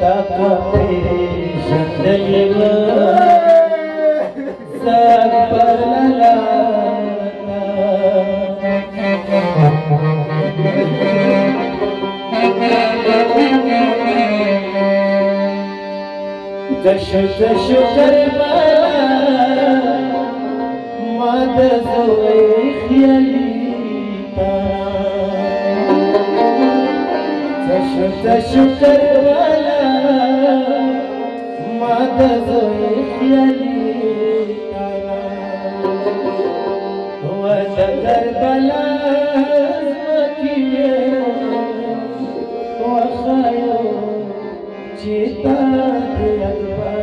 Taka pesan deliwa sak perlalata Dashu dashu karbala mad zoe khiyalita Dashu dashu karbala mad zoe khiyalita wa karbala makiye wa khayo chita de akbar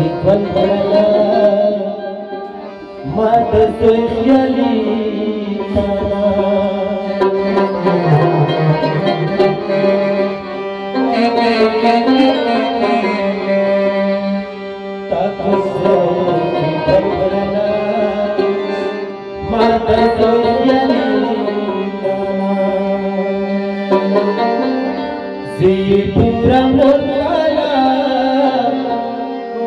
ki kandala mad soyalita takuse ki kandala mad soyalita zir pura mortala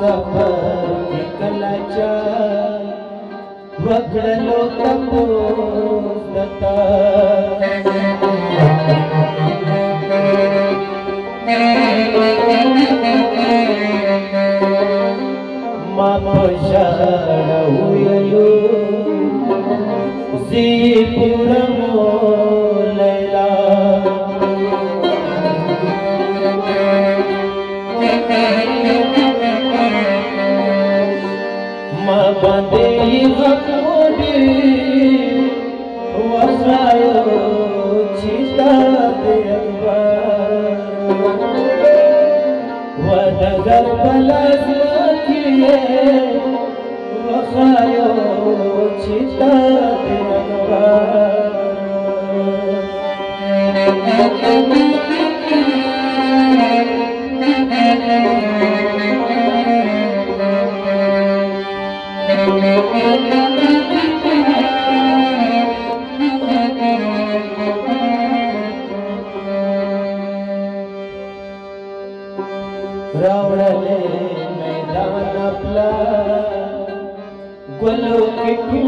सफर निकला जा वगड़लो तपोस दता पशाळुयलो जीपुरमो लैला मा बंदे हकोडी वसायो चिता दे वदगर बलस किए वखायो चिता दे रावड़ले मैदान आपला गुलो की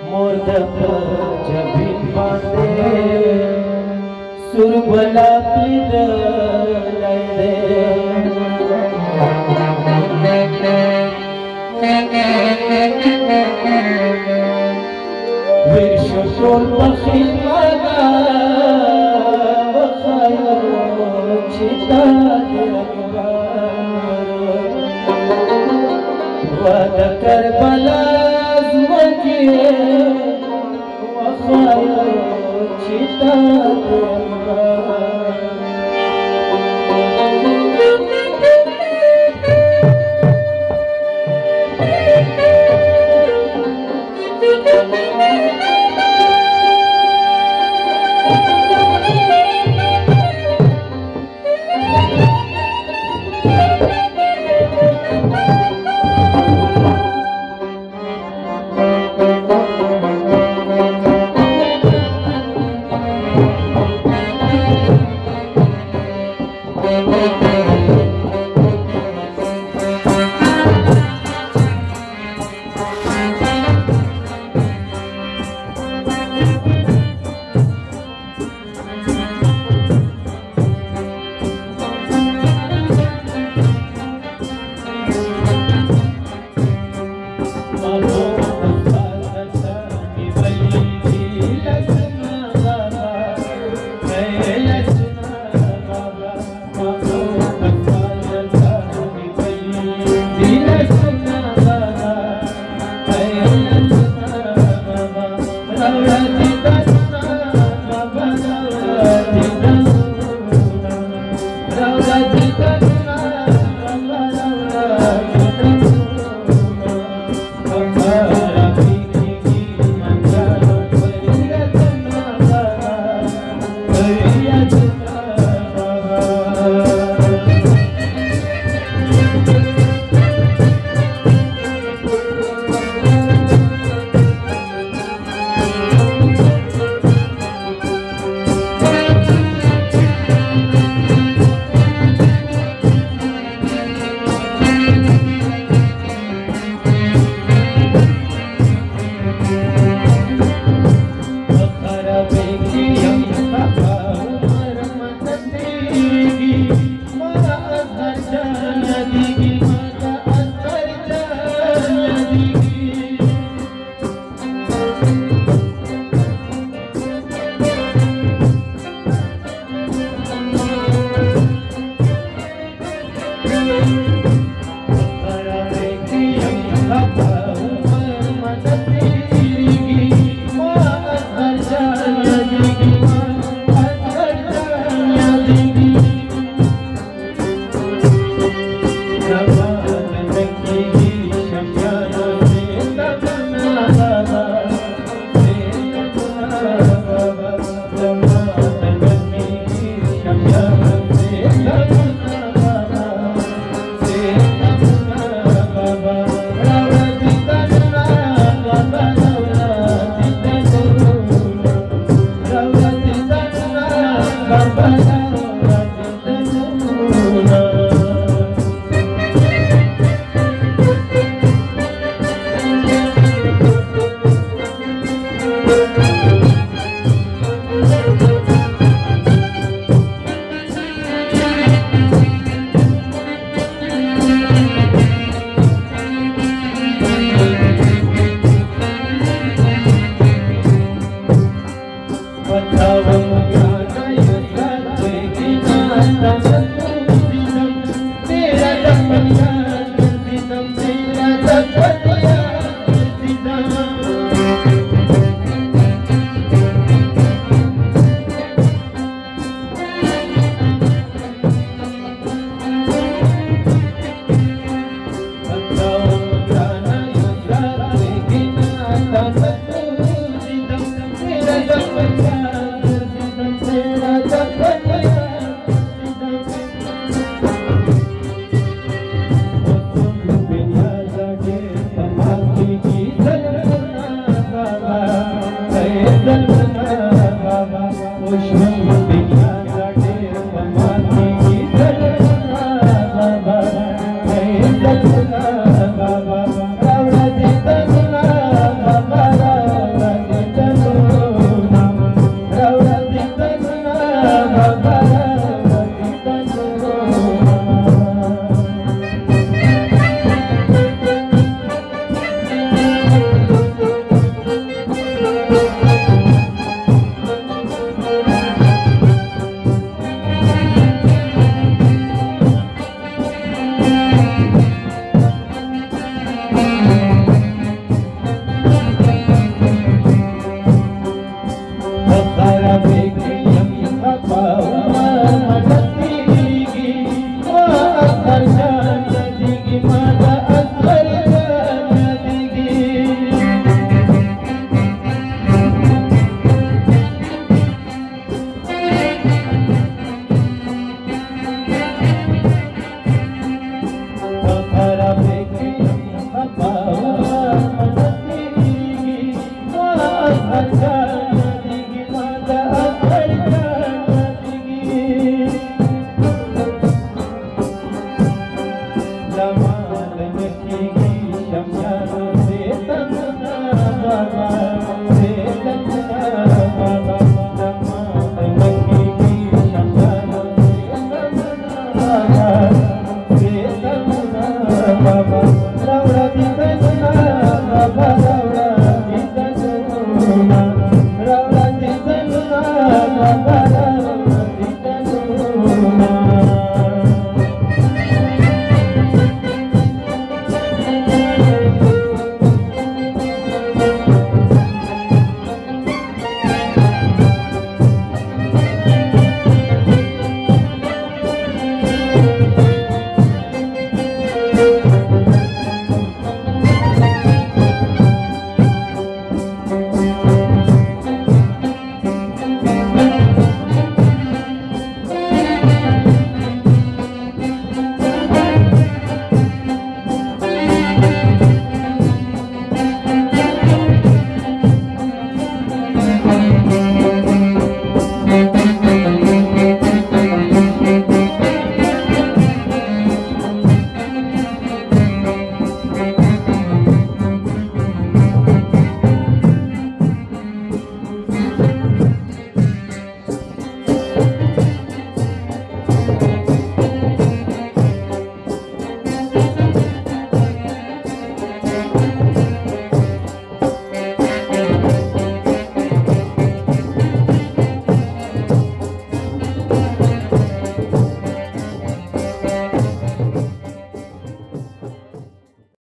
मोरदप जबीन बांधे सुरबला प्लिद विश्वशोल बखिल मगा वखायो चिता दे वद करबला ज़्मकिए वखायो चिता दे